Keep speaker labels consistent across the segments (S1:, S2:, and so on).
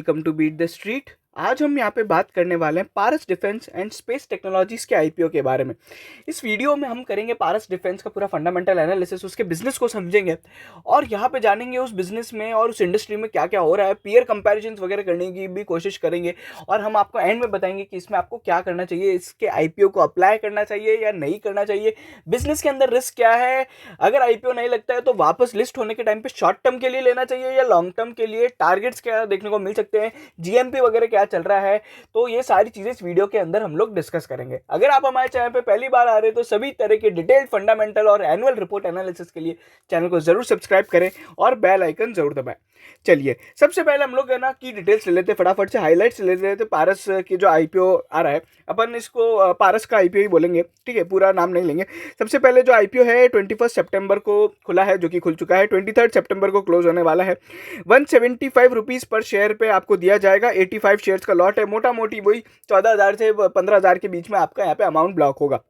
S1: Welcome to beat the street. आज हम यहाँ पे बात करने वाले हैं Paras defence and space technologies के आईपीओ के बारे में। इस वीडियो में हम करेंगे पारस डिफेंस का पूरा फंडामेंटल एनालिसिस, उसके बिजनेस को समझेंगे और यहाँ पे जानेंगे उस बिजनेस में और उस इंडस्ट्री में क्या क्या हो रहा है। पीयर कंपैरिजंस वगैरह करने की भी कोशिश करेंगे और हम आपको एंड में बताएंगे कि इसमें आपको क्या करना चाहिए, इसके आईपीओ को अप्लाई करना चाहिए या नहीं करना चाहिए, बिजनेस के अंदर रिस्क क्या है, अगर आईपीओ नहीं लगता है तो वापस लिस्ट होने के टाइम पे शॉर्ट टर्म के लिए लेना चाहिए या लॉन्ग टर्म के लिए, टारगेट्स क्या देखने को मिल सकते हैं, जीएमपी वगैरह क्या चल रहा है। तो ये सारी चीजें इस वीडियो के अंदर हम लोग डिस्कस करेंगे। अगर आप हमारे चैनल पे पहली बार आ रहे हैं तो सभी तरह के डिटेल्ड फंडामेंटल और एनुअल रिपोर्ट एनालिसिस के लिए चैनल को जरूर सब्सक्राइब करें और बेल आइकन जरूर दबाएं। चलिए सबसे पहले हम लोग है ना की डिटेल्स ले लेते हैं, फटाफट से हाइलाइट्स ले लेते हैं। पारस की जो आईपीओ आ रहा है, अपन इसको पारस का आईपीओ ही बोलेंगे, ठीक है, पूरा नाम नहीं लेंगे। सबसे पहले जो आईपीओ है 21 सितंबर को खुला है, जो कि खुल चुका है। 23 सितंबर को क्लोज होने वाला है। 175 रुपीज़ पर शेयर पे आपको दिया जाएगा। 85 शेयर्स का लॉट है। मोटा मोटी वही 14,000 से 15,000 के बीच में आपका यहाँ पे अमाउंट ब्लॉक होगा,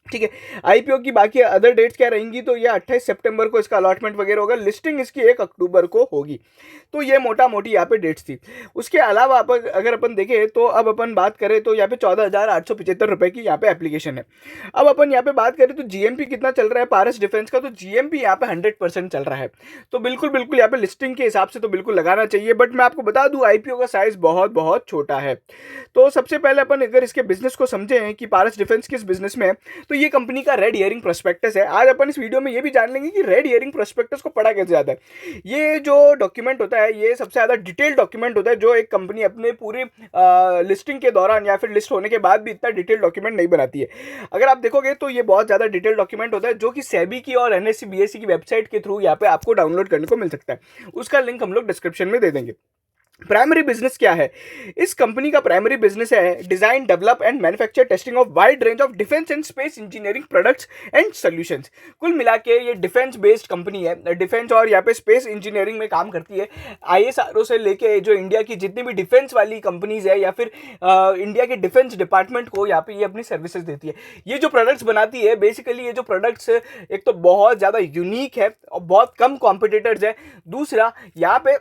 S1: ठीक है। आईपीओ की बाकी अदर डेट्स क्या रहेंगी, तो ये 28 सितंबर को इसका अलॉटमेंट वगैरह होगा। लिस्टिंग इसकी 1 अक्टूबर को होगी। तो ये मोटा मोटी यहाँ पे डेट्स थी। उसके अलावा अगर अपन देखें तो अब अपन बात करें तो यहाँ पे 14,875 रुपये की यहाँ पे एप्लीकेशन है। अब अपन यहाँ पे बात करें तो जीएमपी कितना चल रहा है पारस डिफेंस का, तो जीएमपी यहाँ पे 100% चल रहा है। तो बिल्कुल बिल्कुल यहाँ पे लिस्टिंग के हिसाब से तो बिल्कुल लगाना चाहिए। बट मैं आपको बता दूं आईपीओ का साइज बहुत बहुत छोटा है। तो सबसे पहले अपन अगर इसके बिजनेस को समझें कि पारस डिफेंस किस बिजनेस में है, तो ये कंपनी का रेड हियरिंग प्रोस्पेक्टस है। आज अपन इस वीडियो में ये भी जान लेंगे कि रेड हियरिंग प्रोस्पेक्टस को पढ़ा कैसे जाता है। ये जो डॉक्यूमेंट होता है ये सबसे ज्यादा डिटेल डॉक्यूमेंट होता है, जो एक कंपनी अपने पूरे लिस्टिंग के दौरान या फिर लिस्ट होने के बाद भी इतना डिटेल डॉक्यूमेंट नहीं बनाती है। अगर आप देखोगे तो ये बहुत ज्यादा डिटेल डॉक्यूमेंट होता है, जो कि सेबी की और एनएससी बीएससी की वेबसाइट के थ्रू यहाँ पे आपको डाउनलोड करने को मिल सकता है। उसका लिंक हम लोग डिस्क्रिप्शन में दे देंगे। प्राइमरी बिजनेस क्या है इस कंपनी का? प्राइमरी बिजनेस है design, develop and manufacture testing of wide range of defence and space engineering products and solutions. कुल मिला के ये डिफेंस बेस्ड कंपनी है। डिफेंस और यहाँ पे स्पेस इंजीनियरिंग में काम करती है। आईएसआरओ से लेके जो इंडिया की जितनी भी डिफेंस वाली कंपनीज है या फिर इंडिया के डिफेंस डिपार्टमेंट को यहाँ पे ये अपनी सर्विसेज देती है। ये जो प्रोडक्ट्स बनाती है बेसिकली, ये जो प्रोडक्ट्स एक तो बहुत ज़्यादा यूनिक है और बहुत कम कॉम्पिटिटर्स है। दूसरा यहाँ पे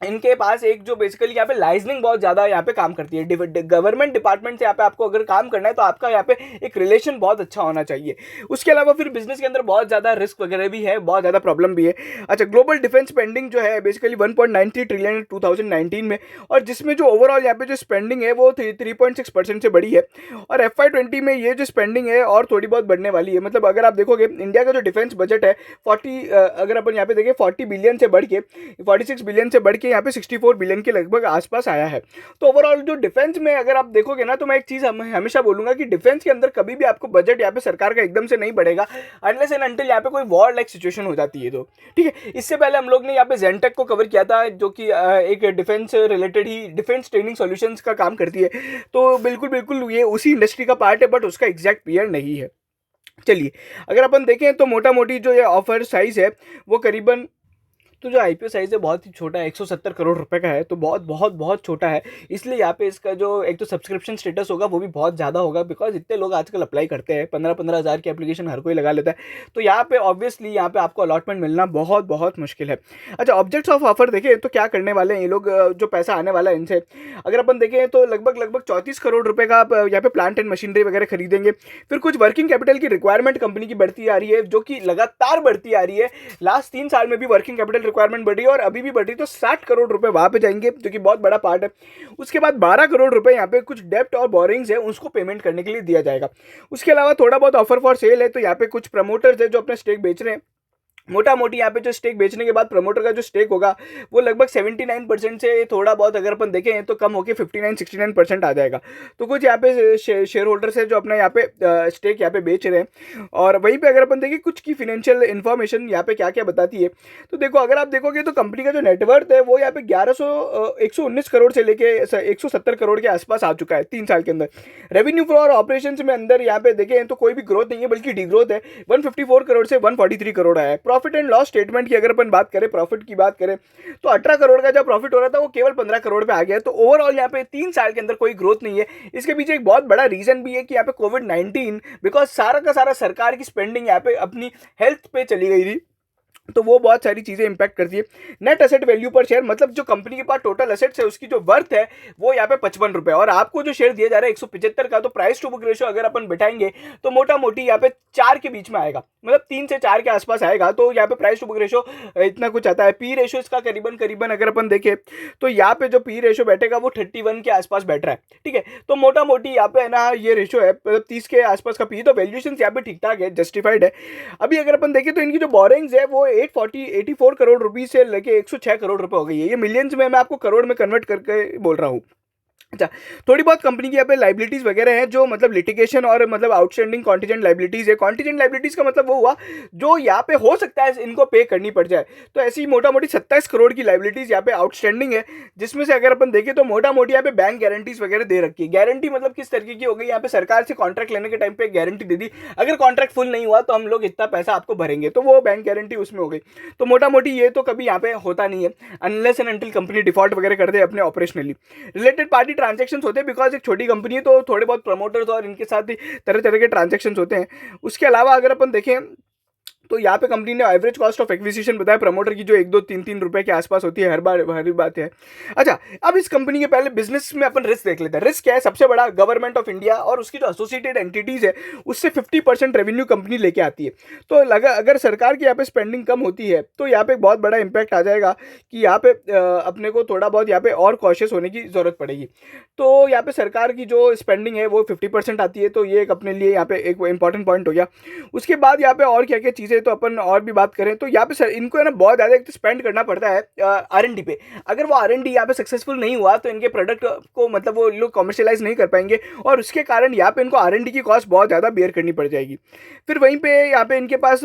S1: इनके पास एक जो बेसिकली यहाँ पे लाइजनिंग बहुत ज़्यादा यहाँ पे काम करती है। गवर्नमेंट डिपार्टमेंट से यहाँ पे आपको अगर काम करना है तो आपका यहाँ पे एक रिलेशन बहुत अच्छा होना चाहिए। उसके अलावा फिर बिजनेस के अंदर बहुत ज़्यादा रिस्क वगैरह भी है, बहुत ज़्यादा प्रॉब्लम भी है। अच्छा, ग्लोबल डिफेंस स्पेंडिंग जो है बेसिकली 1.93 ट्रिलियन 2019 में, और जिसमें जो ओवरऑल यहाँ पे जो स्पेंडिंग है वो 3.6% से बढ़ी है। और FY20 में ये जो स्पेंडिंग है और थोड़ी बहुत बढ़ने वाली है। मतलब अगर आप देखोगे इंडिया का जो डिफेंस बजट है 40, अगर अपन यहाँ पे देखें 40 बिलियन से बढ़ के 46 बिलियन से बढ़ के यहाँ पे 64 बिलियन के लगभग आसपास आया है। तो ओवरऑल जो डिफेंस में अगर आप देखोगे ना, तो मैं एक चीज हमेशा बोलूंगा कि डिफेंस के अंदर कभी भी आपको बजट यहाँ पे सरकार का एकदम से नहीं बढ़ेगा अनलेस एंड अनटिल यहाँ पे कोई वॉर लाइक सिचुएशन हो जाती है। तो ठीक है, इससे पहले हम लोग ने यहाँ पे जेनटेक को कवर किया था, जो कि एक डिफेंस रिलेटेड ही डिफेंस ट्रेनिंग सॉल्यूशंस का काम करती है। तो बिल्कुल बिल्कुल ये उसी इंडस्ट्री का पार्ट है, बट उसका एग्जैक्ट पीयर नहीं है। चलिए, अगर अपन देखें तो मोटा मोटी जो ये ऑफर साइज है वो करीबन, तो जो आईपीओ साइज है बहुत ही छोटा है, 170 करोड़ रुपए का है। तो बहुत बहुत बहुत छोटा है। इसलिए यहाँ पे इसका जो एक तो सब्सक्रिप्शन स्टेटस होगा वो भी बहुत ज़्यादा होगा, बिकॉज इतने लोग आजकल अप्लाई करते हैं। 15-15 हज़ार की एप्लीकेशन हर कोई लगा लेता है। तो यहाँ पे ऑब्वियसली यहाँ पे आपको अलॉटमेंट मिलना बहुत बहुत मुश्किल है। अच्छा, ऑब्जेक्ट्स ऑफ ऑफर देखें तो क्या करने वाले हैं ये लोग, जो पैसा आने वाला है इनसे अगर अपन देखें तो लगभग 34 करोड़ रुपए का आप यहाँ पे प्लांट एंड मशीनरी वगैरह खरीदेंगे। फिर कुछ वर्किंग कैपिटल की रिक्वायरमेंट कंपनी की बढ़ती आ रही है, जो कि लगातार बढ़ती आ रही है। लास्ट 3 साल में भी वर्किंग कैपिटल रिक्वायरमेंट बढ़ी और अभी भी बढ़ी। तो 60 करोड़ रुपए वहां पे जाएंगे, जो कि बहुत बड़ा पार्ट है। उसके बाद 12 करोड़ रुपए यहाँ पे कुछ डेप्ट और बोरिंग्स है, उसको पेमेंट करने के लिए दिया जाएगा। उसके अलावा थोड़ा बहुत ऑफर फॉर सेल है। तो यहाँ पे कुछ प्रमोटर्स है जो अपना स्टेक बेच रहे हैं। मोटा मोटी यहाँ पे जो स्टेक बेचने के बाद प्रमोटर का जो स्टेक होगा वो लगभग 79% से थोड़ा बहुत अगर अपन देखें तो कम होकर 59-69% आ जाएगा। तो कुछ यहाँ पे शेयर होल्डर्स है जो अपना यहाँ पे स्टेक यहाँ पे बेच रहे हैं। और वहीं पे अगर अपन देखें कुछ की फिनेंशियल इन्फॉर्मेशन यहाँ पे क्या क्या बताती है, तो देखो अगर आप देखोगे तो कंपनी का जो नेटवर्थ है वो यहाँ पे 119 करोड़ से लेके 170 करोड़ के आसपास आ चुका है 3 साल के अंदर। रेवेन्यू फॉर ऑपरेशन में अंदर यहाँ पे देखें तो कोई भी ग्रोथ नहीं है, बल्कि डिग्रोथ है। 154 करोड़ से 143 करोड़ आया है। प्रॉफिट एंड लॉस स्टेटमेंट की अगर अपन बात करें, प्रॉफिट की बात करें, तो 18 करोड़ का जो प्रॉफिट हो रहा था वो केवल 15 करोड़ पे आ गया। तो ओवरऑल यहाँ पे 3 साल के अंदर कोई ग्रोथ नहीं है। इसके पीछे एक बहुत बड़ा रीजन भी है कि यहाँ पे कोविड-19, बिकॉज सारा का सारा सरकार की स्पेंडिंग यहाँ पे अपनी हेल्थ पे चली गई थी। तो वो बहुत सारी चीज़ें इंपैक्ट करती है। नेट एसेट वैल्यू पर शेयर, मतलब जो कंपनी के पास टोटल एसेट्स है उसकी जो वर्थ है वो यहाँ पे 55 रुपये, और आपको जो शेयर दिया जा रहा है 175 का, तो प्राइस टू बुक रेशियो अगर अपन बिठाएंगे तो मोटा मोटी यहाँ पे 4 के बीच में आएगा, मतलब 3 से 4 के आसपास आएगा। तो यहाँ पे प्राइस टू बुक रेशियो इतना कुछ आता है। पी रेशियो इसका करीबन करीबन अगर अपन देखें तो यहाँ पे जो पी रेशियो बैठेगा वो 31 के आसपास बैठ रहा है, ठीक है। तो मोटा मोटी यहाँ पे है ना ये रेशियो है, मतलब 30 के आसपास का पी, तो वैल्यूएशन यहाँ पे ठीक ठाक है, जस्टिफाइड है। अभी अगर अपन देखें तो इनकी जो बोरिंग्स है वो 84 करोड़ रुपीज से लेके 106 करोड़ रुपए हो गई है। ये मिलियंस में, मैं आपको करोड़ में कन्वर्ट करके बोल रहा हूँ। अच्छा, थोड़ी बहुत कंपनी की यहाँ पे लाइबिलिटीज वगैरह हैं जो मतलब लिटिगेशन और मतलब आउटस्टैंडिंग कॉन्टिजेंट लाइबिलिटीज है। कॉन्टिजेंट लाइबिलिटीज का मतलब वो हुआ जो यहाँ पे हो सकता है इनको पे करनी पड़ जाए। तो ऐसी मोटा मोटी 27 करोड़ की लाइबिलिटीज यहाँ पे आउटस्टैंडिंग है, जिसमें से अगर अपन देखें तो मोटा मोटी यहाँ पे बैंक गारंटीज वगैरह दे रखी है। गारंटी मतलब किस तरीके की हो गई, यहाँ पे सरकार से कॉन्ट्रैक्ट लेने के टाइम पे गारंटी दे दी, अगर कॉन्ट्रैक्ट फुल नहीं हुआ तो हम लोग इतना पैसा आपको भरेंगे, तो वो बैंक गारंटी उसमें हो गई। तो मोटा मोटी ये तो कभी यहाँ पे होता नहीं है unless and until company default वगैरह कर दे अपने ऑपरेशनली। रिलेटेड पार्टी ट्रांजेक्शन होते हैं, बिकॉज एक छोटी कंपनी है तो थोड़े बहुत प्रमोटर्स और इनके साथ ही तरह तरह के ट्रांजेक्शन होते हैं। उसके अलावा अगर अपन देखें तो यहाँ पे कंपनी ने एवरेज कॉस्ट ऑफ एक्विजिशन बताया प्रमोटर की, जो 1 2 3 3 रुपए के आसपास होती है, हर बात है। अच्छा, अब इस कंपनी के पहले बिजनेस में अपन रिस्क देख लेते हैं। रिस्क क्या है, सबसे बड़ा गवर्नमेंट ऑफ इंडिया और उसकी जो एसोसिएटेड एंटिटीज है उससे 50% रेवेन्यू कंपनी लेके आती है। तो लगा अगर सरकार की यहाँ पे स्पेंडिंग कम होती है तो यहाँ पे एक बहुत बड़ा इंपैक्ट आ जाएगा कि यहाँ पे अपने को थोड़ा बहुत यहाँ पे और कॉशियस होने की जरूरत पड़ेगी। तो यहाँ पे सरकार की जो स्पेंडिंग है वो 50% आती है, तो ये एक अपने लिए यहाँ पे एक इंपॉर्टेंट पॉइंट हो गया। उसके बाद यहाँ पे और क्या क्या चीज़ें तो अपन और भी बात करें तो यहाँ पे सर इनको है ना बहुत ज़्यादा एक तो स्पेंड करना पड़ता है R&D पे। अगर वो R&D यहाँ पे सक्सेसफुल नहीं हुआ तो इनके प्रोडक्ट को मतलब वो लोग कमर्शियलाइज नहीं कर पाएंगे, और उसके कारण यहाँ पे इनको R&D की कॉस्ट बहुत ज़्यादा बेयर करनी पड़ जाएगी। फिर वहीं पे यहाँ पे इनके पास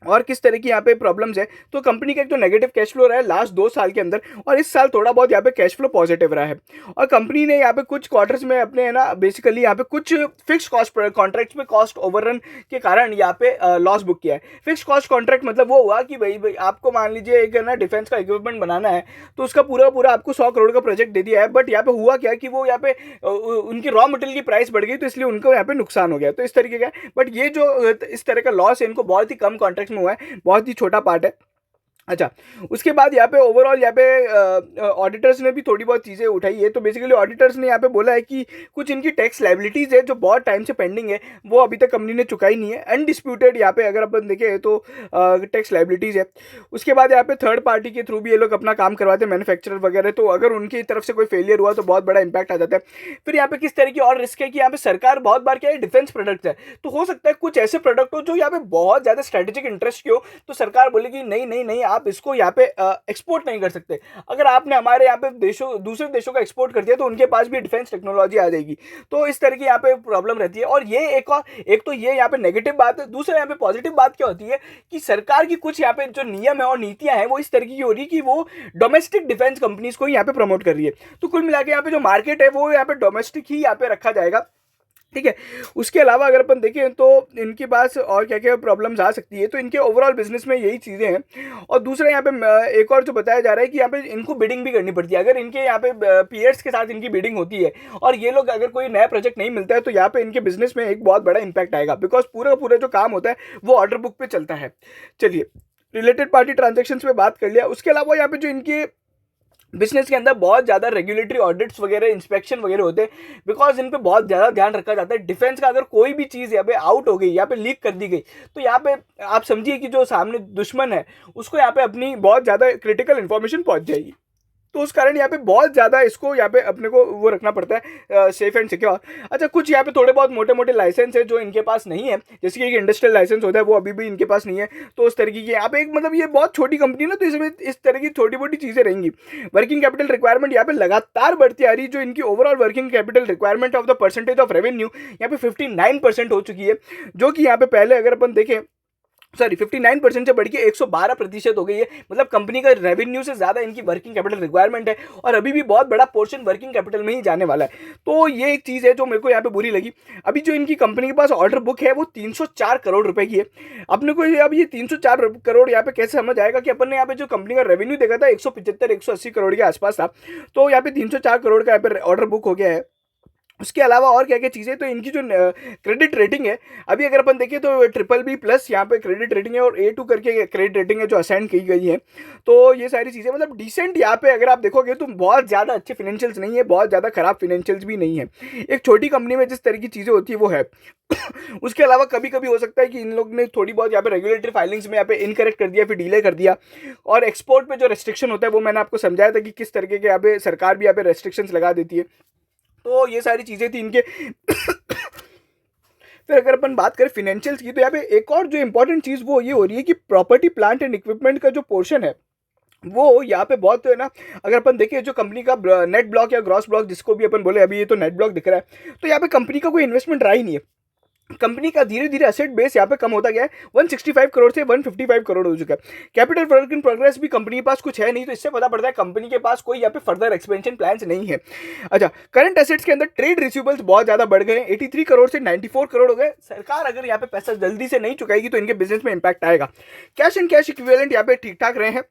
S1: और किस तरह की यहाँ पे प्रॉब्लम्स है, तो कंपनी का एक तो नेगेटिव कैश फ्लो रहा है लास्ट 2 साल के अंदर, और इस साल थोड़ा बहुत यहाँ पे कैश फ्लो पॉजिटिव रहा है। और कंपनी ने यहाँ पे कुछ क्वार्टर्स में अपने है ना बेसिकली यहाँ पे कुछ फिक्स कॉस्ट कॉन्ट्रैक्ट्स में कॉस्ट ओवररन के कारण यहाँ पे लॉस बुक किया है। फिक्स कॉस्ट कॉन्ट्रैक्ट मतलब वो हुआ कि भाई आपको मान लीजिए एक है ना डिफेंस का इक्विपमेंट बनाना है, तो उसका पूरा पूरा आपको 100 करोड़ का प्रोजेक्ट दे दिया है, बट यहाँ पे हुआ क्या कि वो यहाँ पे उनकी रॉ मटेरियल की प्राइस बढ़ गई, तो इसलिए उनको यहाँ पे नुकसान हो गया। तो इस तरीके का, बट ये जो इस तरह का लॉस है इनको बहुत ही कम कॉन्ट्रैक्ट में हुआ है, बहुत ही छोटा पार्ट है। अच्छा, उसके बाद यहाँ पे ओवरऑल यहाँ पे ऑडिटर्स ने भी थोड़ी बहुत चीज़ें उठाई है। तो बेसिकली ऑडिटर्स ने यहाँ पे बोला है कि कुछ इनकी टैक्स लाइबिलिटीज़ है जो बहुत टाइम से पेंडिंग है, वो अभी तक कंपनी ने चुकाई नहीं है। अनडिस्प्यूटेड यहाँ पे अगर अपन देखें तो टैक्स लाइबिलिटीज़ है। उसके बाद यहाँ पे थर्ड पार्टी के थ्रू भी ये लोग अपना काम करवाते हैं, मैन्युफैक्चरर वगैरह, तो अगर उनकी तरफ से कोई फेलियर हुआ तो बहुत बड़ा इंपैक्ट आ जाता है। फिर यहाँ पे किस तरह की और रिस्क है कि यहाँ पे सरकार बहुत बार क्या है डिफेंस प्रोडक्ट्स है, तो हो सकता है कुछ ऐसे प्रोडक्ट हो जो यहाँ पे बहुत ज़्यादा स्ट्रेटेजिक इंटरेस्ट की हो, तो सरकार बोलेगी नहीं नहीं नहीं आप इसको यहाँ पे एक्सपोर्ट नहीं कर सकते। अगर आपने हमारे यहाँ पे देशों दूसरे देशों का एक्सपोर्ट कर दिया तो उनके पास भी डिफेंस टेक्नोलॉजी आ जाएगी। तो इस तरह की यहाँ पे प्रॉब्लम रहती है। और ये एक तो ये यहाँ पे नेगेटिव बात है। दूसरा यहाँ पे पॉजिटिव बात क्या होती है कि सरकार की कुछ यहाँ पे जो नियम है और नीतियां हैं वो इस तरीके की हो रही है कि वो डोमेस्टिक डिफेंस कंपनीज को यहाँ पे प्रमोट कर रही है। तो कुल मिला के यहाँ पे जो मार्केट है वो यहाँ पे डोमेस्टिक ही यहाँ पे रखा जाएगा, ठीक है। उसके अलावा अगर अपन देखें तो इनके पास और क्या क्या प्रॉब्लम्स आ सकती है, तो इनके ओवरऑल बिजनेस में यही चीज़ें हैं। और दूसरा यहाँ पे एक और जो बताया जा रहा है कि यहाँ पे इनको बिडिंग भी करनी पड़ती है। अगर इनके यहाँ पे पीयर्स के साथ इनकी बिडिंग होती है और ये लोग अगर कोई नया प्रोजेक्ट नहीं मिलता है तो यहाँ पे इनके बिजनेस में एक बहुत बड़ा इंपैक्ट आएगा, बिकॉज पूरा पूरा जो काम होता है वो ऑर्डर बुक पे चलता है। चलिए, रिलेटेड पार्टी ट्रांजेक्शन पे बात कर लिया। उसके अलावा यहाँ पे जो इनके बिजनेस के अंदर बहुत ज़्यादा रेगुलेटरी ऑडिट्स वगैरह इंस्पेक्शन वगैरह होते हैं, बिकॉज इन पे बहुत ज़्यादा ध्यान रखा जाता है। डिफेंस का अगर कोई भी चीज़ यहाँ पे आउट हो गई, यहाँ पे लीक कर दी गई, तो यहाँ पे आप समझिए कि जो सामने दुश्मन है उसको यहाँ पे अपनी बहुत ज़्यादा क्रिटिकल इन्फॉर्मेशन पहुँच जाएगी। तो उस कारण यहाँ पे बहुत ज़्यादा इसको यहाँ पे अपने को वो रखना पड़ता है सेफ एंड सिक्योर। अच्छा, कुछ यहाँ पे थोड़े बहुत मोटे मोटे लाइसेंस है जो इनके पास नहीं है, जैसे कि एक इंडस्ट्रियल लाइसेंस होता है वो अभी भी इनके पास नहीं है। तो उस तरीके की यहाँ पे एक मतलब ये बहुत छोटी कंपनी है ना, तो इसमें इस तरह की छोटी मोटी चीज़ें रहेंगी। वर्किंग कैपिटल रिक्वायरमेंट यहाँ पे लगातार बढ़ती आ रही है। जो इनकी overall working capital requirement of the percentage of revenue यहाँ पे 59% हो चुकी है, जो कि यहाँ पे पहले अगर अपन देखें 59% से बढ़ के 112% हो गई है। मतलब कंपनी का रेवेन्यू से ज़्यादा इनकी वर्किंग कैपिटल रिक्वायरमेंट है, और अभी भी बहुत बड़ा पोर्शन वर्किंग कैपिटल में ही जाने वाला है। तो ये एक चीज़ है जो मेरे को यहाँ पे बुरी लगी। अभी जो इनकी कंपनी के पास ऑर्डर बुक है वो 304 करोड़ रुपए की है। अपने को अब ये 304 करोड़ यहाँ पे कैसे समझ आएगा कि अपन ने यहाँ पे जो कंपनी का रेवेन्यू देखा था 175-180 करोड़ के आसपास था, तो यहाँ पे 304 करोड़ का यहाँ पे ऑर्डर बुक हो गया है। उसके अलावा और क्या क्या चीज़ें, तो इनकी जो क्रेडिट रेटिंग है, अभी अगर अपन देखें तो ट्रिपल बी प्लस यहाँ पे क्रेडिट रेटिंग है, और A2 करके क्रेडिट रेटिंग है जो असाइन की गई है। तो ये सारी चीज़ें मतलब डिसेंट यहाँ पे अगर आप देखोगे तो बहुत ज़्यादा अच्छे फिनेंशियल्स नहीं है, बहुत ज़्यादा खराब फिनेंशियल्स भी नहीं है। एक छोटी कंपनी में जिस तरह की चीज़ें होती है वो है। उसके अलावा कभी कभी हो सकता है कि इन लोग ने थोड़ी बहुत यहाँ पे रेगुलेटरी फाइलिंग्स में यहाँ पे इनकरेक्ट कर दिया, फिर डिले कर दिया। और एक्सपोर्ट पे जो रेस्ट्रिक्शन होता है वो मैंने आपको समझाया था कि किस तरीके के यहाँ पे सरकार भी यहाँ पे रेस्ट्रिक्शंस लगा देती है। तो ये सारी चीज़ें थी इनके। फिर अगर अपन बात करें फिनेंशियल्स की, तो यहाँ पे एक और जो इंपॉर्टेंट चीज़ वो ये हो रही है कि प्रॉपर्टी प्लांट एंड इक्विपमेंट का जो पोर्शन है वो यहाँ पे बहुत है ना। अगर अपन देखें जो कंपनी का नेट ब्लॉक या ग्रॉस ब्लॉक जिसको भी अपन बोले, अभी ये तो नेट ब्लॉक दिख रहा है, तो यहाँ पे कंपनी का कोई इन्वेस्टमेंट रहा ही नहीं है। कंपनी का धीरे धीरे असेट बेस यहाँ पे कम होता गया है, 165 करोड़ से 155 करोड़ हो चुका है। कैपिटल वर्क इन प्रोग्रेस भी कंपनी के पास कुछ है नहीं, तो इससे पता पड़ता है कंपनी के पास कोई यहाँ पे फर्दर एक्सपेंशन प्लान्स नहीं है। अच्छा, करंट एसेट्स के अंदर ट्रेड रिसीवेबल्स बहुत ज्यादा बढ़ गए, 83 करोड़ से 94 करोड़ हो गए। सरकार अगर यहाँ पे पैसा जल्दी से नहीं चुकाएगी तो इनके बिजनेस में इंपैक्ट आएगा। कैश एंड कैश इक्विवेलेंट यहाँ पे ठीक ठाक रहे हैं,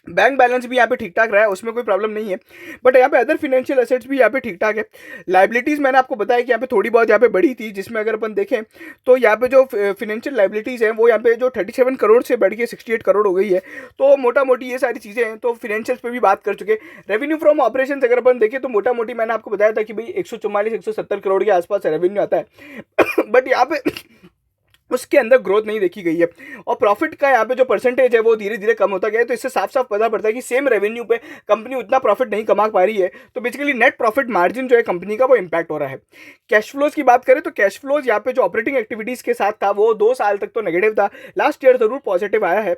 S1: बैंक बैलेंस भी यहाँ पे ठीक ठाक रहा है, उसमें कोई प्रॉब्लम नहीं है। बट यहाँ पे अदर फिनेंशियल एसेट्स भी यहाँ पे ठीक ठाक है। लाइबिलिटीज़ मैंने आपको बताया कि यहाँ पे थोड़ी बहुत यहाँ पे बढ़ी थी, जिसमें अगर अपन देखें तो यहाँ पे जो फिनेंशियल लाइबिलिटीज़ हैं वो यहाँ पे जो 37 करोड़ से बढ़ के 68 करोड़ हो गई है। तो मोटा मोटी ये सारी चीज़ें हैं। तो फिनेंशियल्स पे भी बात कर चुके। रेवेन्यू फ्रॉम ऑपरेशन अगर अपन देखें तो मोटा मोटी मैंने आपको बताया था कि भाई 144-170 करोड़ के आसपास रेवेन्यू आता है। बट यहाँ पे उसके अंदर ग्रोथ नहीं देखी गई है, और प्रॉफिट का यहाँ पे जो परसेंटेज है वो धीरे धीरे कम होता गया है। तो इससे साफ साफ पता पड़ता है कि सेम रेवेन्यू पे कंपनी उतना प्रॉफिट नहीं कमा पा रही है। तो बेसिकली नेट प्रॉफिट मार्जिन जो है कंपनी का वो इंपैक्ट हो रहा है। कैश फ्लोज की बात करें तो कैश फ्लोज यहाँ पे जो ऑपरेटिंग एक्टिविटीज के साथ था वो 2 साल तक तो नेगेटिव था, लास्ट ईयर जरूर पॉजिटिव आया है।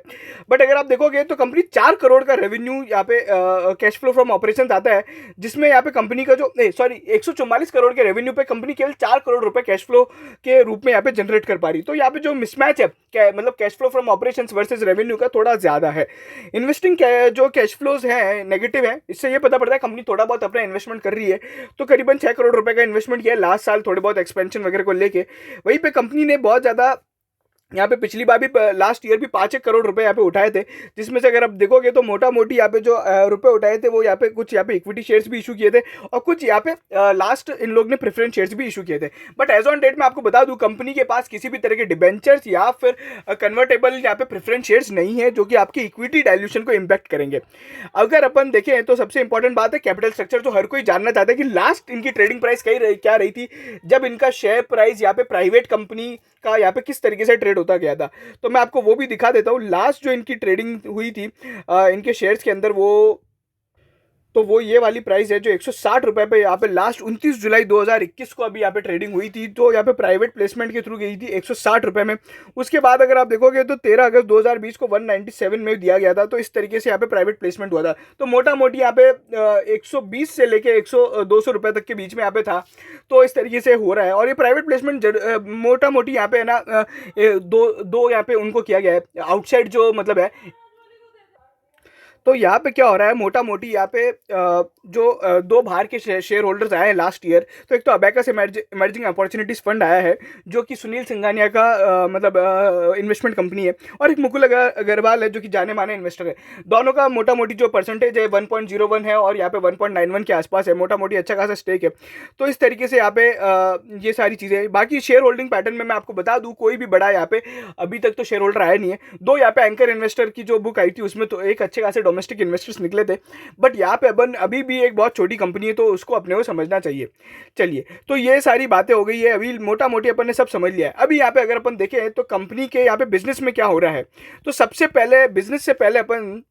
S1: बट अगर आप देखोगे तो कंपनी 4 करोड़ का रेवेन्यू यहाँ पे कैश फ्लो फ्रॉम ऑपरेशन आता है, जिसमें यहाँ पे कंपनी का जो 144 करोड़ के रेवेन्यू पे कंपनी केवल 4 करोड़ रुपए कैश फ्लो के रूप में यहाँ पे जनरेट कर पा रही। तो यहाँ पे जो मिसमैच है मतलब cash flow from operations versus revenue का थोड़ा ज्यादा है। इन्वेस्टिंग जो कैश फ्लोज हैं नेगेटिव है, इससे ये पता पड़ता है कंपनी थोड़ा बहुत अपना इन्वेस्टमेंट कर रही है। तो करीबन 6 करोड़ रुपए का इन्वेस्टमेंट किया लास्ट साल थोड़े बहुत एक्सपेंशन वगैरह को लेके। वहीं पे कंपनी ने बहुत ज्यादा यहाँ पे पिछली बार भी लास्ट ईयर भी 5-1 करोड़ रुपए यहाँ पे उठाए थे, जिसमें से अगर आप देखोगे तो मोटा मोटी यहाँ पे जो रुपए उठाए थे वो यहाँ पे कुछ यहाँ पे इक्विटी शेयर्स भी इशू किए थे, और कुछ यहाँ पे लास्ट इन लोग ने प्रेफरेंस शेयर्स भी इशू किए थे। बट एज ऑन डेट में आपको बता दूं कंपनी के पास किसी भी तरह के डिबेंचर्स या फिर कन्वर्टेबल यहाँ पे प्रेफरेंस शेयर्स नहीं है जो कि आपकी इक्विटी डायल्यूशन को इम्पैक्ट करेंगे। अगर अपन देखें तो सबसे इंपॉर्टेंट बात है कैपिटल स्ट्रक्चर। तो हर कोई जानना चाहता है कि लास्ट इनकी ट्रेडिंग प्राइस क्या रही थी, जब इनका शेयर प्राइस यहाँ पे प्राइवेट कंपनी का यहाँ पे किस तरीके से ट्रेड होता गया था। तो मैं आपको वो भी दिखा देता हूँ। लास्ट जो इनकी ट्रेडिंग हुई थी इनके शेयर्स के अंदर वो ये वाली प्राइस है जो 160 रुपए पे यहाँ पे लास्ट 29 जुलाई 2021 को अभी यहाँ पे ट्रेडिंग हुई थी। तो यहाँ पे प्राइवेट प्लेसमेंट के थ्रू गई थी 160 रुपए में। उसके बाद अगर आप देखोगे तो 13 अगस्त 2020 को 197 में दिया गया था। तो इस तरीके से यहाँ पे प्राइवेट प्लेसमेंट हुआ था। तो मोटा मोटी यहाँ पे 120 से लेके 200 रुपए तक के बीच में यहाँ पे था। तो इस तरीके से हो रहा है। और ये प्राइवेट प्लेसमेंट मोटा मोटी यहाँ पे है ना दो यहाँ पे उनको किया गया है आउटसाइड जो मतलब है। तो यहाँ पे क्या हो रहा है, मोटा मोटी यहाँ पे जो दो बाहर के शेयर होल्डर्स आए हैं लास्ट ईयर। तो एक तो अबैकस इमर्जिंग अपॉर्चुनिटीज फंड आया है जो कि सुनील सिंघानिया का मतलब इन्वेस्टमेंट कंपनी है, और एक मुकुल अग्रवाल है जो कि जाने माने इन्वेस्टर है। दोनों का मोटा मोटी जो परसेंटेज है 1.01 है, और यहाँ पे 1.91 के आसपास है। मोटा मोटी अच्छा खासा स्टेक है। तो इस तरीके से यहाँ पे ये सारी चीज़ें। बाकी शेयर होल्डिंग पैटर्न में मैं आपको बता दूँ कोई भी बड़ा यहाँ पे अभी तक तो शेयर होल्डर आया नहीं है। दो यहाँ पे एंकर इन्वेस्टर की जो बुक आई थी उसमें तो एक अच्छे खासे डोमेस्टिक इन्वेस्टर्स निकले थे। बट यहाँ पे अपन अभी भी एक बहुत छोटी कंपनी है तो उसको अपने को समझना चाहिए। चलिए, तो ये सारी बातें हो गई है। अभी मोटा मोटी अपन ने सब समझ लिया है। अभी यहाँ पे अगर अपन देखें तो कंपनी के यहाँ पे बिजनेस में क्या हो रहा है, तो सबसे पहले बिजनेस से पहले अपन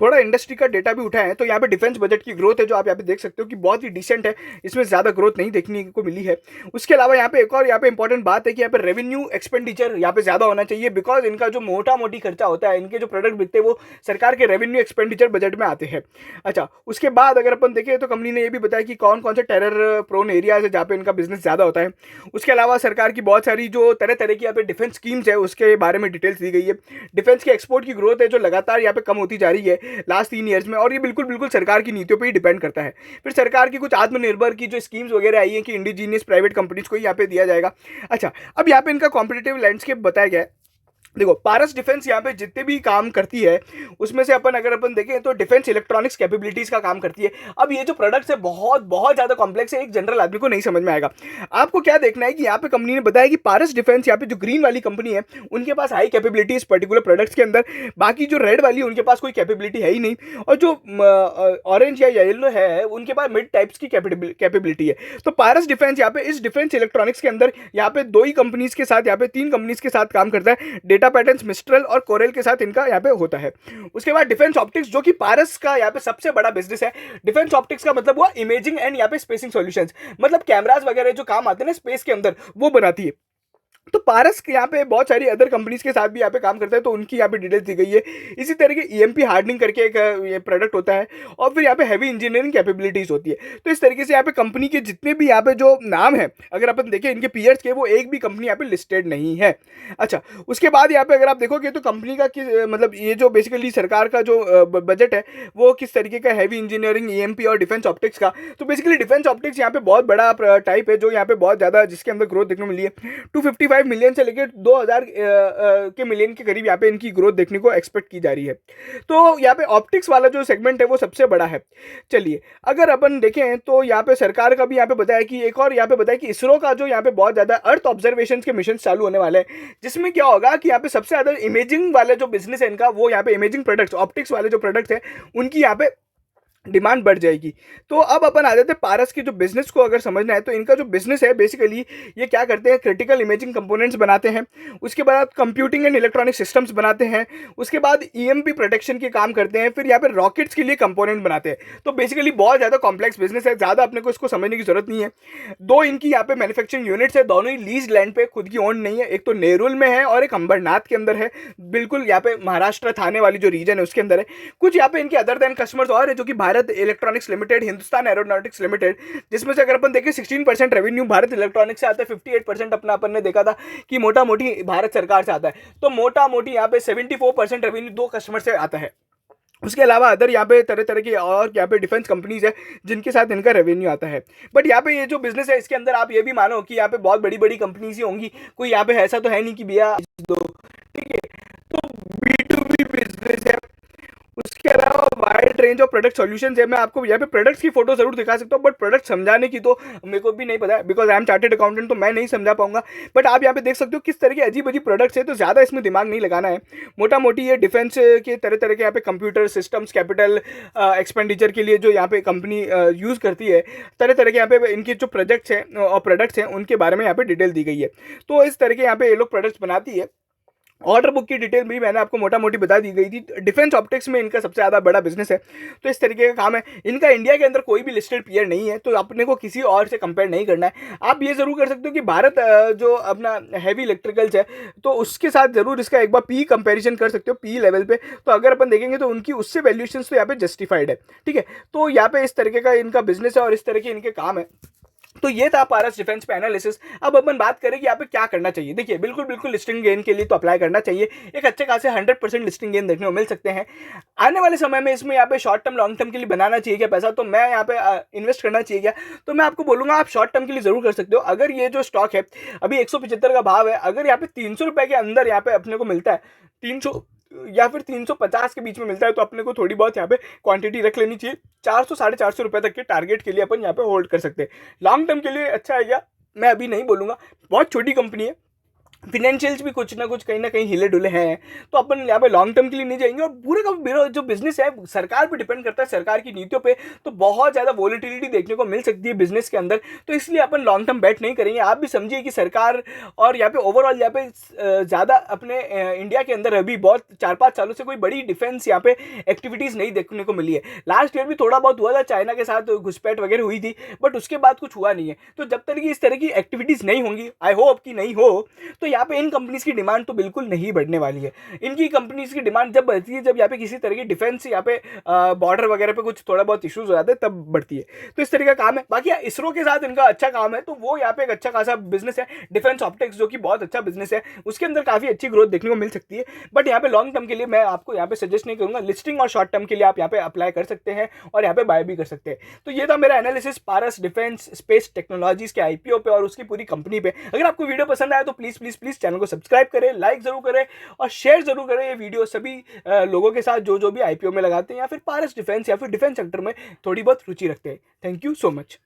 S1: थोड़ा इंडस्ट्री का डेटा भी उठाएं। तो यहाँ पे डिफेंस बजट की ग्रोथ है जो आप यहाँ पे देख सकते हो कि बहुत ही डिसेंट है, इसमें ज़्यादा ग्रोथ नहीं देखने को मिली है। उसके अलावा यहाँ पे एक और यहाँ पे इंपॉर्टेंट बात है कि यहाँ पे रेवेन्यू एक्सपेंडिचर यहाँ पे ज़्यादा होना चाहिए, बिकॉज इनका जो मोटा मोटी खर्चा होता है, इनके जो प्रोडक्ट बिकते हैं वो सरकार के रेवेन्यू एक्सपेंडिचर बजट में आते हैं। अच्छा, उसके बाद अगर अपन देखें तो कंपनी ने ये भी बताया कि कौन कौन से टेरर प्रोन एरियाज है जहाँ पे इनका बिजनेस ज़्यादा होता है। उसके अलावा सरकार की बहुत सारी जो तरह तरह की यहाँ पे डिफेंस स्कीम्स है उसके बारे में डिटेल्स दी गई है। डिफेंस के एक्सपोर्ट की ग्रोथ है जो लगातार यहाँ पे कम होती जा रही है लास्ट 3 ईयर्स में, और ये बिल्कुल बिल्कुल सरकार की नीतियों पे ही डिपेंड करता है। फिर सरकार की कुछ आत्मनिर्भर की जो स्कीम्स वगैरह आई हैं कि इंडिजीनियस प्राइवेट कंपनीज को ही यहाँ पे दिया जाएगा। अच्छा, अब यहाँ पे इनका कॉम्पिटिटिव लैंडस्केप बताया गया है। देखो पारस डिफेंस यहाँ पे जितने भी काम करती है उसमें से अगर अपन देखें तो डिफेंस इलेक्ट्रॉनिक्स कैपेबिलिटीज का काम करती है। अब ये जो प्रोडक्ट्स है बहुत बहुत ज्यादा कॉम्प्लेक्स है, एक जनरल आदमी को नहीं समझ में आएगा। आपको क्या देखना है कि यहाँ पे कंपनी ने बताया कि पारस डिफेंस यहाँ पे जो ग्रीन वाली कंपनी है उनके पास हाई कैपेबिलिटीज पर्टिकुलर प्रोडक्ट्स के अंदर, बाकी जो रेड वाली उनके पास कोई कैपेबिलिटी है ही नहीं, और जो ऑरेंज या येलो है उनके पास मिड टाइप्स की कैपेबिलिटी है। तो पारस डिफेंस यहाँ पे इस डिफेंस इलेक्ट्रॉनिक्स के अंदर यहाँ पे दो ही कंपनीज के साथ, यहाँ पे तीन कंपनीज के साथ काम करता है, डेटा पैटर्न्स, मिस्ट्रल और कोरेल के साथ इनका यहाँ पे होता है। उसके बाद डिफेंस ऑप्टिक्स जो कि पारस का यहाँ पे सबसे बड़ा बिजनेस है। डिफेंस ऑप्टिक्स का मतलब हुआ इमेजिंग एंड यहाँ पे स्पेसिंग सॉल्यूशंस, मतलब कैमरास वगैरह जो काम आते हैं ना स्पेस के अंदर वो बनाती है। तो पारस के यहाँ पे बहुत सारी अदर कंपनीज के साथ भी यहाँ पे काम करता है, तो उनकी यहाँ पे डिटेल्स दी गई है। इसी तरह के ईएमपी हार्डनिंग करके एक ये प्रोडक्ट होता है, और फिर यहाँ पे हैवी इंजीनियरिंग कैपेबिलिटीज होती है। तो इस तरीके से यहाँ पे कंपनी के जितने भी यहाँ पे जो नाम है अगर अपन देखें इनके पीयर्स के, वो एक भी कंपनी यहाँ पे लिस्टेड नहीं है। अच्छा, उसके बाद यहाँ पे अगर आप देखोगे तो कंपनी का मतलब ये जो बेसिकली सरकार का जो बजट है वो किस तरीके का, हैवी इंजीनियरिंग, ईएमपी और डिफेंस ऑप्टिक्स का। तो बेसिकली डिफेंस ऑप्टिक्स यहाँ पे बहुत बड़ा टाइप है जो यहाँ पे बहुत ज़्यादा जिसके अंदर ग्रोथ देखने को मिली है। 255 मिलियन से लेकर 2000 के मिलियन के करीब यहाँ पे इनकी ग्रोथ देखने को एक्सपेक्ट की जा रही है। तो यहाँ पे ऑप्टिक्स वाला जो सेगमेंट है वो सबसे बड़ा है। चलिए अगर अपन देखें तो यहाँ पे सरकार का भी यहाँ पे बताया कि एक और यहाँ पे बताया कि इसरो का जो यहाँ पे बहुत ज़्यादा अर्थ ऑब्जर्वेशन के मिशन चालू होने वाले हैं, जिसमें क्या होगा कि यहाँ पे सबसे ज़्यादा इमेजिंग वाले जो बिजनेस है इनका, वो यहाँ पे इमेजिंग प्रोडक्ट्स, ऑप्टिक्स वाले जो प्रोडक्ट्स है उनकी यहाँ पे डिमांड बढ़ जाएगी। तो अब अपन आ जाते हैं पारस की जो बिजनेस को अगर समझना है तो इनका जो बिजनेस है बेसिकली ये क्या करते हैं, क्रिटिकल इमेजिंग कंपोनेंट्स बनाते हैं, उसके बाद कंप्यूटिंग एंड इलेक्ट्रॉनिक सिस्टम्स बनाते हैं, उसके बाद ईएमपी प्रोटेक्शन के काम करते हैं, फिर यहाँ पे रॉकेट्स के लिए कंपोनेंट बनाते हैं। तो बेसिकली बहुत ज़्यादा कॉम्प्लेक्स बिजनेस है, ज़्यादा अपने को इसको समझने की जरूरत नहीं है। दो इनकी यहाँ पे मैन्युफैक्चरिंग यूनिट्स है, दोनों ही लीज लैंड पे, खुद की ओन नहीं है। एक तो नेरुल में है और एक अंबरनाथ के अंदर है, बिल्कुल यहाँ पे महाराष्ट्र थाने वाली जो रीजन है उसके अंदर है। कुछ यहाँ पे इनके अदर देन कस्टमर्स और है जो कि Bharat electronics limited, Hindustan aeronautics limited, जिसमें से अगर अपन देखें 16% रेवेन्यू भारत इलेक्ट्रॉनिक्स से आता है, 58% अपना अपन ने देखा था कि मोटा मोटी भारत सरकार से आता है। तो मोटा मोटी यहाँ पे 74% रेवेन्यू दो कस्टमर से आता है। उसके अलावा अदर यहाँ पे तरह तरह की और यहाँ पे डिफेंस कंपनीज है जिनके साथ इनका रेवेन्यू आता है। बट यहाँ पे ये जो बिजनेस है इसके अंदर आप ये भी मानो कि यहाँ पे बहुत बड़ी बड़ी कंपनीज ही होंगी, कोई यहाँ पे ऐसा तो है नहीं कि भैया दो, ठीक है। तो B2B बिजनेस है। उसके अलावा wide range of product solutions है। मैं आपको यहाँ पे प्रोडक्ट्स की फोटो जरूर दिखा सकता हूँ, बट प्रोडक्ट समझाने की तो मेरे को भी नहीं पता है, because I am chartered accountant, तो मैं नहीं समझा पाऊंगा। बट आप यहाँ पे देख सकते हो किस तरह के अजीब अजीब प्रोडक्ट्स है, तो ज़्यादा इसमें दिमाग नहीं लगाना है। मोटा मोटी ये डिफेंस के तरह तरह के यहाँ पे कंप्यूटर सिस्टम्स, कैपिटल एक्सपेंडिचर के लिए जो यहाँ पे कंपनी यूज़ करती है, तरह तरह के यहाँ पे इनके जो प्रोजेक्ट्स हैं और प्रोडक्ट्स हैं उनके बारे में यहाँ पे डिटेल दी गई है। तो इस तरह के यहाँ पे ये लोग प्रोडक्ट्स बनाती है। ऑर्डर बुक की डिटेल भी मैंने आपको मोटा मोटी बता दी गई थी। डिफेंस ऑप्टिक्स में इनका सबसे ज़्यादा बड़ा बिजनेस है। तो इस तरीके का काम है इनका। इंडिया के अंदर कोई भी लिस्टेड पीयर नहीं है, तो अपने को किसी और से कंपेयर नहीं करना है। आप ये जरूर कर सकते हो कि भारत जो अपना हैवी इलेक्ट्रिकल्स है तो उसके साथ जरूर इसका एक बार पी कंपेरिजन कर सकते हो, पी लेवल पे। तो अगर अपन देखेंगे तो उनकी उससे वैल्यूएशन तो यहाँ पे जस्टिफाइड है, ठीक है। तो यहाँ पे इस तरीके का इनका बिजनेस है और इस तरह के इनके काम है। तो ये था पारस डिफेंस पे एनालिसिस। अब अपन बात करें कि यहाँ पे क्या करना चाहिए। देखिए बिल्कुल बिल्कुल लिस्टिंग गेन के लिए तो अप्लाई करना चाहिए। एक अच्छे खासे 100% लिस्टिंग गेन देखने को मिल सकते हैं आने वाले समय में। इसमें यहाँ पे शॉर्ट टर्म लॉन्ग टर्म के लिए बनाना चाहिए क्या पैसा, तो मैं यहाँ पे इन्वेस्ट करना चाहिए क्या, तो मैं आपको बोलूंगा आप शॉर्ट टर्म के लिए जरूर कर सकते हो। अगर ये जो स्टॉक है अभी 175 का भाव है, अगर यहाँ पे 300 रुपए के अंदर यहाँ पे अपने को मिलता है, 300 या फिर 350 के बीच में मिलता है, तो अपने को थोड़ी बहुत यहाँ पे क्वांटिटी रख लेनी चाहिए। 400 450 रुपए तक के टारगेट के लिए अपन यहाँ पे होल्ड कर सकते हैं। लॉन्ग टर्म के लिए अच्छा है क्या, मैं अभी नहीं बोलूँगा। बहुत छोटी कंपनी है, फिनेंशियल्स भी कुछ ना कुछ कहीं ना कहीं हिले डुले हैं, तो अपन यहाँ पे लॉन्ग टर्म के लिए नहीं जाएंगे। और पूरे का जो बिजनेस है सरकार पे डिपेंड करता है, सरकार की नीतियों पे, तो बहुत ज़्यादा वॉलेटिलिटी देखने को मिल सकती है बिजनेस के अंदर। तो इसलिए अपन लॉन्ग टर्म बैट नहीं करेंगे। आप भी समझिए कि सरकार और यहाँ पे ओवरऑल यहाँ पे ज़्यादा अपने इंडिया के अंदर अभी बहुत 4-5 सालों से कोई बड़ी डिफेंस यहाँ पे एक्टिविटीज़ नहीं देखने को मिली है। लास्ट ईयर भी थोड़ा बहुत हुआ था, चाइना के साथ घुसपैठ वगैरह हुई थी, बट उसके बाद कुछ हुआ नहीं है। तो जब तक कि इस तरह की एक्टिविटीज़ नहीं होंगी, आई होप कि नहीं हो, तो यहाँ पे इन कंपनीज की डिमांड तो बिल्कुल नहीं बढ़ने वाली है। इनकी कंपनीज की डिमांड जब बढ़ती है जब यहाँ पे किसी तरह की डिफेंस यहाँ पे बॉर्डर वगैरह पे कुछ थोड़ा बहुत इश्यूज हो जाते हैं, तब बढ़ती है। तो इस तरह का काम है। बाकी इसरो के साथ इनका अच्छा काम है, तो वो यहाँ पे एक अच्छा खासा बिजनेस है डिफेंस ऑप्टिक्स, जो कि बहुत अच्छा बिजनेस है। उसके अंदर काफी अच्छी ग्रोथ देखने को मिल सकती है। बट यहाँ पे लॉन्ग टर्म के लिए मैं आपको यहाँ पे सजेस्ट नहीं करूंगा। लिस्टिंग और शॉर्ट टर्म के लिए आप यहाँ पे अप्लाई कर सकते हैं और यहाँ पे बाय भी कर सकते हैं। तो ये था मेरा एनालिसिस पारस डिफेंस स्पेस टेक्नोलॉजीज के आईपीओ पे और उसकी पूरी कंपनी पे। अगर आपको वीडियो पसंद आया तो प्लीज प्लीज़ प्लीज़ चैनल को सब्सक्राइब करें, लाइक ज़रूर करें और शेयर ज़रूर करें ये वीडियो सभी लोगों के साथ जो भी IPO में लगाते हैं या फिर पारस डिफेंस या फिर डिफेंस सेक्टर में थोड़ी बहुत रुचि रखते हैं। Thank you so much.